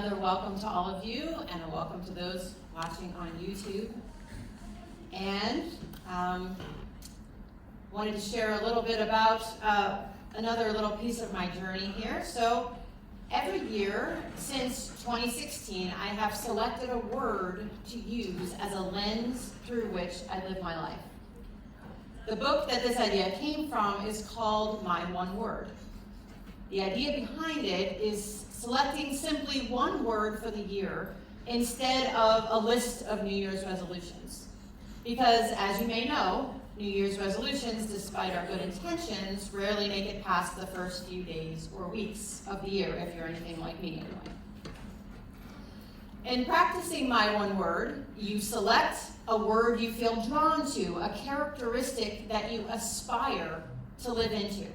another welcome to all of you, and a welcome to those watching on YouTube. And wanted to share a little bit about another little piece of my journey here. So every year since 2016, I have selected a word to use as a lens through which I live my life. The book that this idea came from is called My One Word. The idea behind it is selecting simply one word for the year instead of a list of New Year's resolutions. Because as you may know, New Year's resolutions, despite our good intentions, rarely make it past the first few days or weeks of the year, if you're anything like me anyway. In practicing My One Word, you select a word you feel drawn to, a characteristic that you aspire to live into.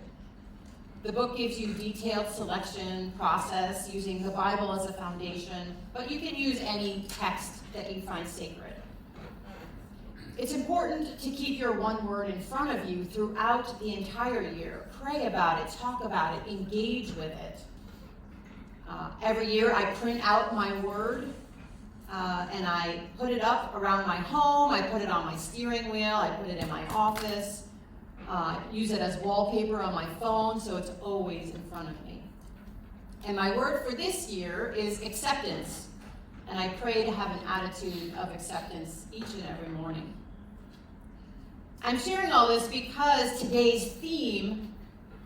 The book gives you detailed selection process using the Bible as a foundation, but you can use any text that you find sacred. It's important to keep your one word in front of you throughout the entire year. Pray about it, talk about it, engage with it. Every year I print out my word and I put it up around my home, I put it on my steering wheel, I put it in my office. Use it as wallpaper on my phone, so it's always in front of me. And my word for this year is acceptance. And I pray to have an attitude of acceptance each and every morning. I'm sharing all this because today's theme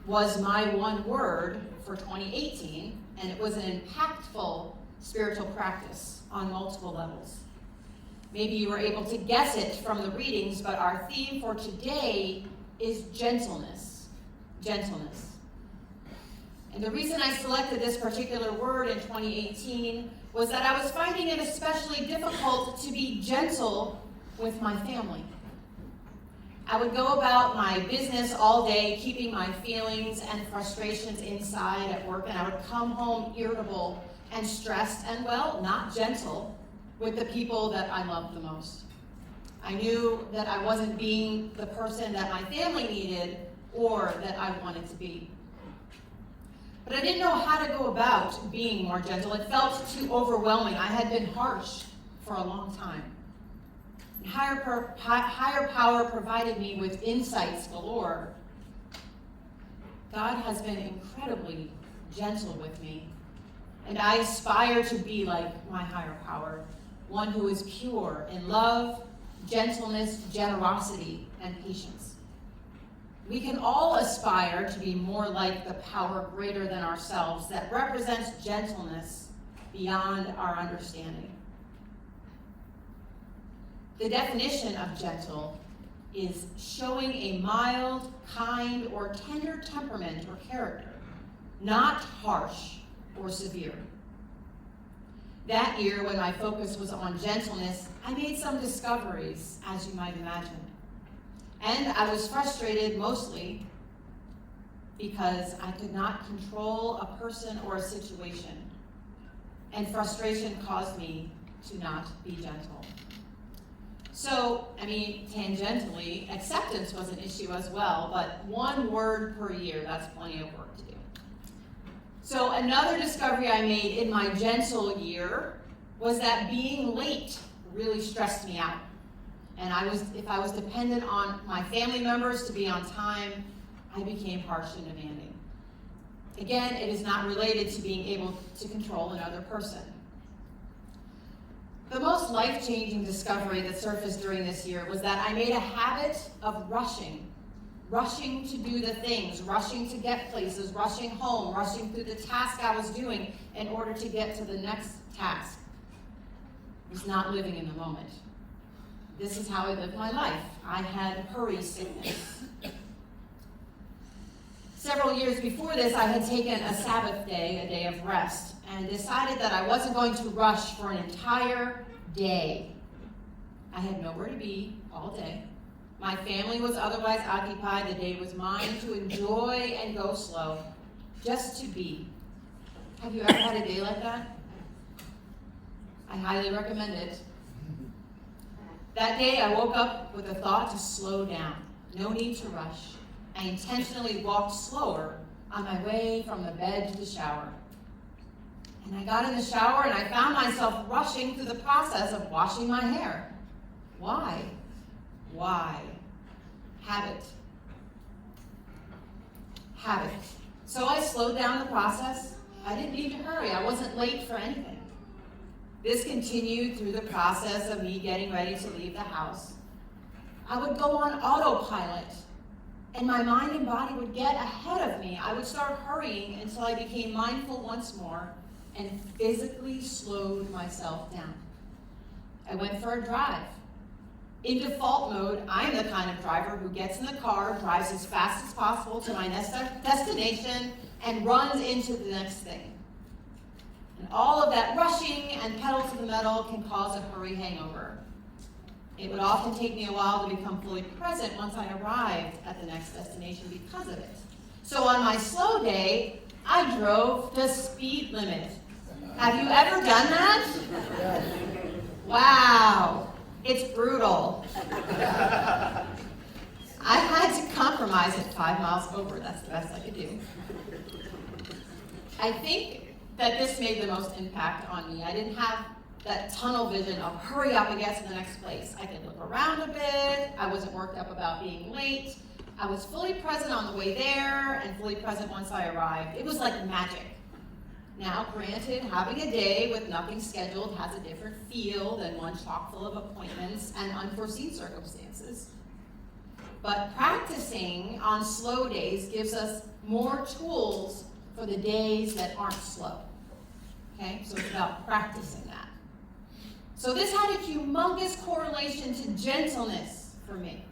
was My One Word for 2018, and it was an impactful spiritual practice on multiple levels. Maybe you were able to guess it from the readings, but our theme for today is gentleness. Gentleness. And the reason I selected this particular word in 2018 was that I was finding it especially difficult to be gentle with my family. I would go about my business all day, keeping my feelings and frustrations inside at work, and I would come home irritable and stressed and, well, not gentle with the people that I loved the most. I knew that I wasn't being the person that my family needed or that I wanted to be. But I didn't know how to go about being more gentle. It felt too overwhelming. I had been harsh for a long time. Higher power provided me with insights galore. God has been incredibly gentle with me, and I aspire to be like my higher power, one who is pure in love, gentleness, generosity, and patience. We can all aspire to be more like the power greater than ourselves that represents gentleness beyond our understanding. The definition of gentle is showing a mild, kind, or tender temperament or character, not harsh or severe. That year, when my focus was on gentleness, I made some discoveries, as you might imagine. And I was frustrated mostly because I could not control a person or a situation. And frustration caused me to not be gentle. So, tangentially, acceptance was an issue as well, but one word per year, that's plenty of work to do. So another discovery I made in my gentle year was that being late really stressed me out. And if I was dependent on my family members to be on time, I became harsh and demanding. Again, it is not related to being able to control another person. The most life-changing discovery that surfaced during this year was that I made a habit of rushing to do the things, rushing to get places, rushing home, rushing through the task I was doing in order to get to the next task. I was not living in the moment. This is how I lived my life. I had hurry sickness. Several years before this, I had taken a Sabbath day, a day of rest, and decided that I wasn't going to rush for an entire day. I had nowhere to be all day. My family was otherwise occupied. The day was mine to enjoy and go slow, just to be. Have you ever had a day like that? I highly recommend it. That day, I woke up with a thought to slow down. No need to rush. I intentionally walked slower on my way from the bed to the shower. And I got in the shower and I found myself rushing through the process of washing my hair. Why? Why? Habit. Habit. So I slowed down the process. I didn't need to hurry. I wasn't late for anything. This continued through the process of me getting ready to leave the house. I would go on autopilot, and my mind and body would get ahead of me. I would start hurrying until I became mindful once more and physically slowed myself down. I went for a drive. In default mode, I'm the kind of driver who gets in the car, drives as fast as possible to my next destination, and runs into the next thing. And all of that rushing and pedal to the metal can cause a hurry hangover. It would often take me a while to become fully present once I arrived at the next destination because of it. So on my slow day, I drove the speed limit. Have you ever done that? Wow, it's brutal. I had to compromise at 5 miles over. That's the best I could do. I think that this made the most impact on me. I didn't have that tunnel vision of hurry up and get to the next place. I could look around a bit. I wasn't worked up about being late. I was fully present on the way there and fully present once I arrived. It was like magic. Now, granted, having a day with nothing scheduled has a different feel than one chock full of appointments and unforeseen circumstances. But practicing on slow days gives us more tools for the days that aren't slow. Okay, so it's about practicing that. So this had a humongous correlation to gentleness for me.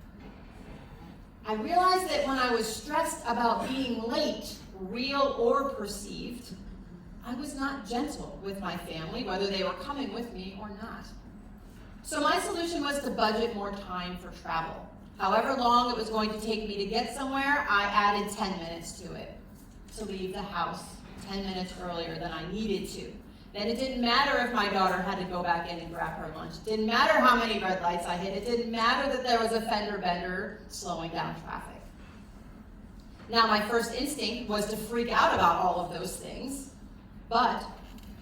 I realized that when I was stressed about being late, real or perceived, I was not gentle with my family, whether they were coming with me or not. So my solution was to budget more time for travel. However long it was going to take me to get somewhere, I added 10 minutes to it, to leave the house 10 minutes earlier than I needed to. Then it didn't matter if my daughter had to go back in and grab her lunch. It didn't matter how many red lights I hit. It didn't matter that there was a fender bender slowing down traffic. Now, my first instinct was to freak out about all of those things, but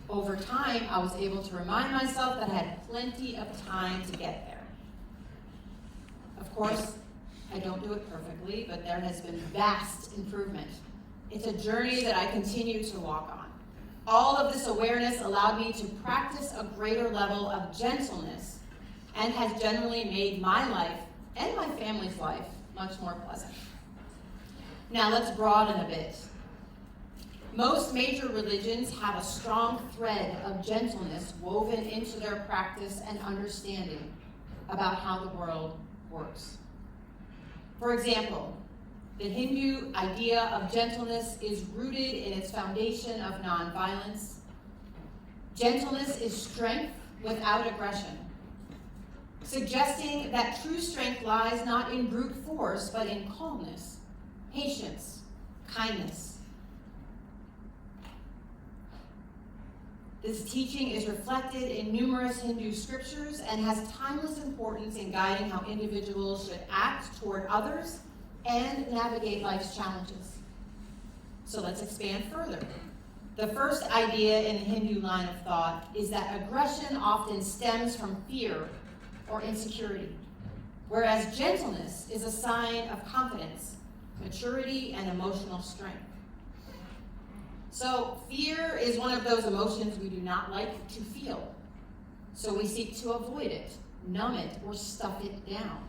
over time, I was able to remind myself that I had plenty of time to get there. Of course, I don't do it perfectly, but there has been vast improvement. It's a journey that I continue to walk on. All of this awareness allowed me to practice a greater level of gentleness and has generally made my life and my family's life much more pleasant. Now let's broaden a bit. Most major religions have a strong thread of gentleness woven into their practice and understanding about how the world works. For example, the Hindu idea of gentleness is rooted in its foundation of nonviolence. Gentleness is strength without aggression, suggesting that true strength lies not in brute force, but in calmness, patience, kindness. This teaching is reflected in numerous Hindu scriptures and has timeless importance in guiding how individuals should act toward others and navigate life's challenges. So let's expand further. The first idea in the Hindu line of thought is that aggression often stems from fear or insecurity, whereas gentleness is a sign of confidence, maturity, and emotional strength. So fear is one of those emotions we do not like to feel. So we seek to avoid it, numb it, or stuff it down.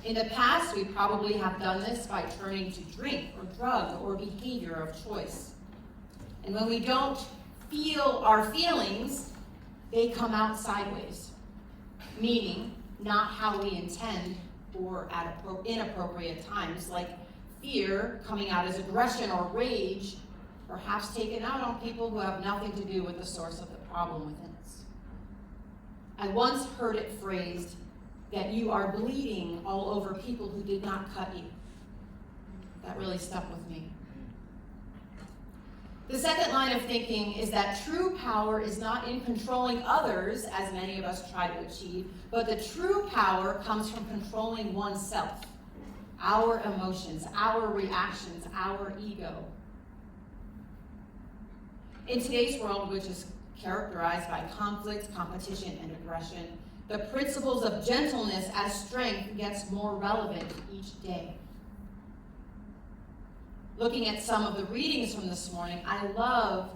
In the past, we probably have done this by turning to drink or drug or behavior of choice. And when we don't feel our feelings, they come out sideways, meaning not how we intend or at inappropriate times, like fear coming out as aggression or rage, perhaps taken out on people who have nothing to do with the source of the problem within us. I once heard it phrased that you are bleeding all over people who did not cut you. That really stuck with me. The second line of thinking is that true power is not in controlling others, as many of us try to achieve, but the true power comes from controlling oneself, our emotions, our reactions, our ego. In today's world, which is characterized by conflict, competition, and aggression, the principles of gentleness as strength gets more relevant each day. Looking at some of the readings from this morning, I love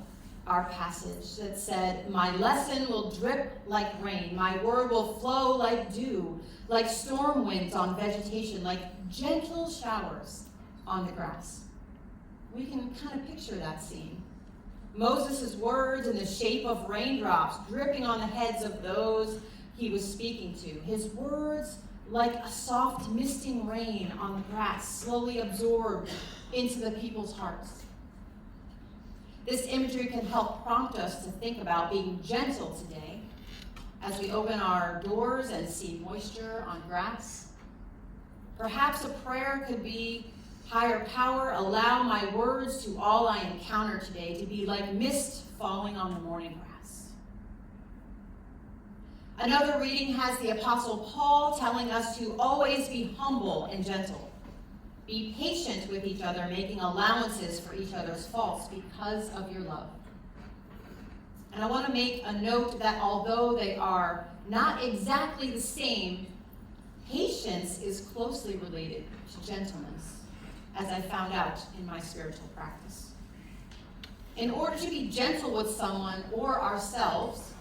our passage that said, "My lesson will drip like rain, my word will flow like dew, like storm winds on vegetation, like gentle showers on the grass." We can kind of picture that scene. Moses' words in the shape of raindrops dripping on the heads of those he was speaking to. His words like a soft misting rain on the grass, slowly absorbed into the people's hearts. This imagery can help prompt us to think about being gentle today as we open our doors and see moisture on grass. Perhaps a prayer could be, "Higher power, allow my words to all I encounter today to be like mist falling on the morning grass." Another reading has the Apostle Paul telling us to always be humble and gentle. Be patient with each other, making allowances for each other's faults because of your love. And I want to make a note that although they are not exactly the same, patience is closely related to gentleness, as I found out in my spiritual practice. In order to be gentle with someone or ourselves,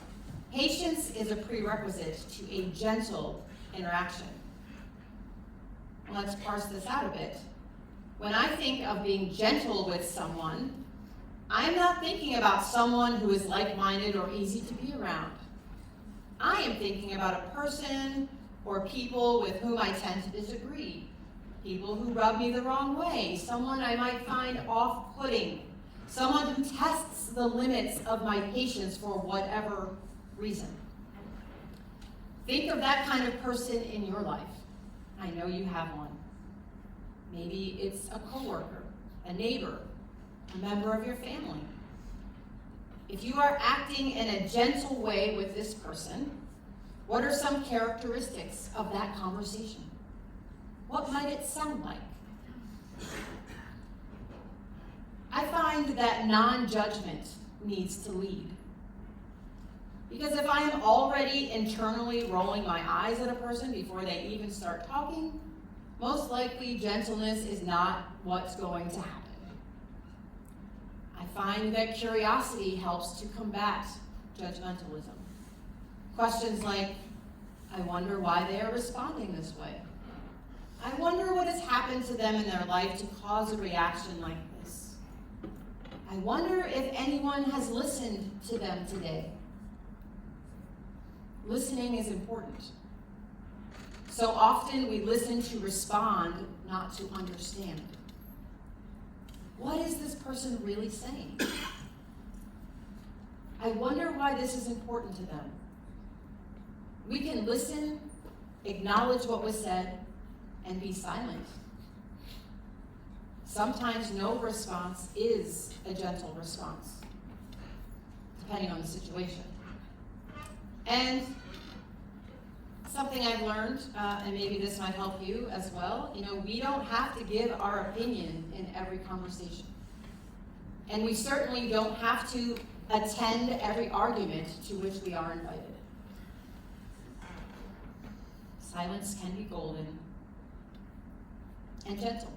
patience is a prerequisite to a gentle interaction. Let's parse this out a bit. When I think of being gentle with someone, I'm not thinking about someone who is like-minded or easy to be around. I am thinking about a person or people with whom I tend to disagree, people who rub me the wrong way, someone I might find off-putting, someone who tests the limits of my patience for whatever reason. Think of that kind of person in your life. I know you have one. Maybe it's a coworker, a neighbor, a member of your family. If you are acting in a gentle way with this person, what are some characteristics of that conversation? What might it sound like? I find that non-judgment needs to lead. Because if I am already internally rolling my eyes at a person before they even start talking, most likely gentleness is not what's going to happen. I find that curiosity helps to combat judgmentalism. Questions like, I wonder why they are responding this way. I wonder what has happened to them in their life to cause a reaction like this. I wonder if anyone has listened to them today. Listening is important. So often we listen to respond, not to understand. What is this person really saying? I wonder why this is important to them. We can listen, acknowledge what was said, and be silent. Sometimes no response is a gentle response, depending on the situation. And something I've learned, and maybe this might help you as well, we don't have to give our opinion in every conversation. And we certainly don't have to attend every argument to which we are invited. Silence can be golden and gentle.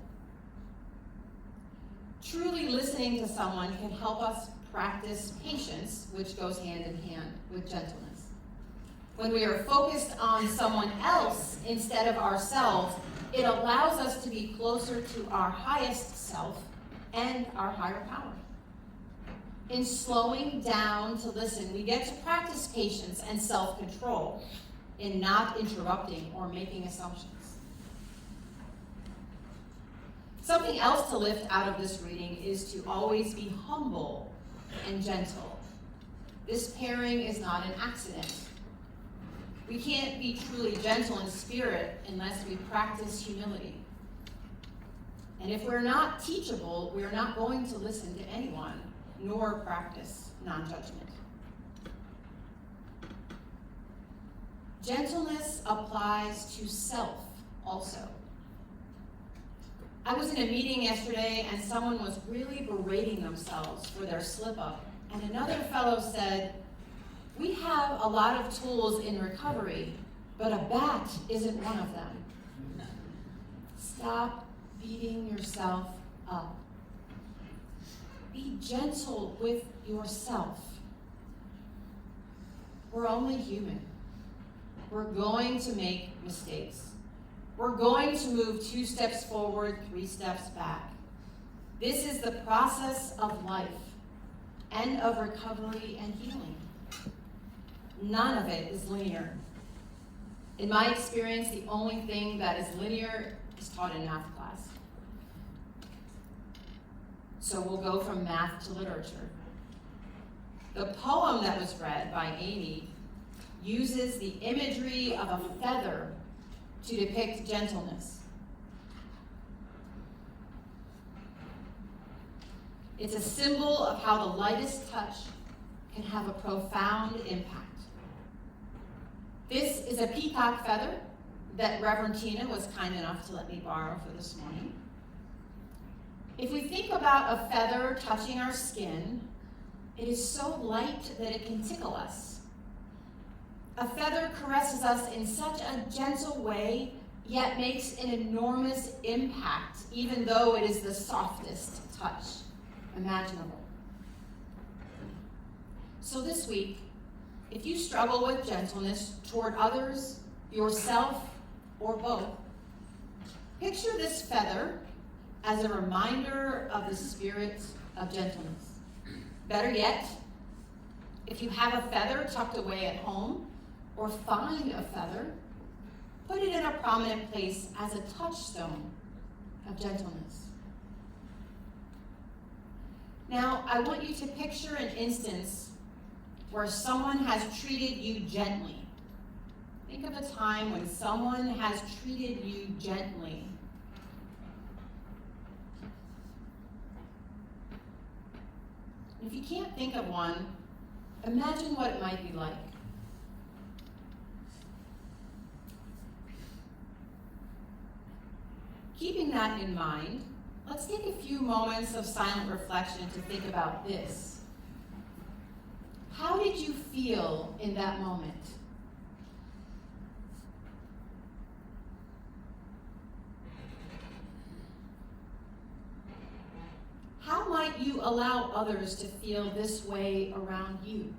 Truly listening to someone can help us practice patience, which goes hand in hand with gentleness. When we are focused on someone else instead of ourselves, it allows us to be closer to our highest self and our higher power. In slowing down to listen, we get to practice patience and self-control in not interrupting or making assumptions. Something else to lift out of this reading is to always be humble and gentle. This pairing is not an accident. We can't be truly gentle in spirit unless we practice humility. And if we're not teachable, we're not going to listen to anyone, nor practice non-judgment. Gentleness applies to self also. I was in a meeting yesterday and someone was really berating themselves for their slip-up And another fellow said, we have a lot of tools in recovery, but a bat isn't one of them. Stop beating yourself up. Be gentle with yourself. We're only human. We're going to make mistakes. We're going to move 2 steps forward, 3 steps back. This is the process of life and of recovery and healing. None of it is linear. In my experience, the only thing that is linear is taught in math class. So we'll go from math to literature. The poem that was read by Amy uses the imagery of a feather to depict gentleness. It's a symbol of how the lightest touch can have a profound impact. This is a peacock feather that Reverend Tina was kind enough to let me borrow for this morning. If we think about a feather touching our skin, it is so light that it can tickle us. A feather caresses us in such a gentle way, yet makes an enormous impact, even though it is the softest touch imaginable. So this week, if you struggle with gentleness toward others, yourself, or both, picture this feather as a reminder of the spirit of gentleness. Better yet, if you have a feather tucked away at home, or find a feather, put it in a prominent place as a touchstone of gentleness. Now, I want you to picture an instance where someone has treated you gently. Think of a time when someone has treated you gently. If you can't think of one, imagine what it might be like. Keeping that in mind, let's take a few moments of silent reflection to think about this. How did you feel in that moment? How might you allow others to feel this way around you?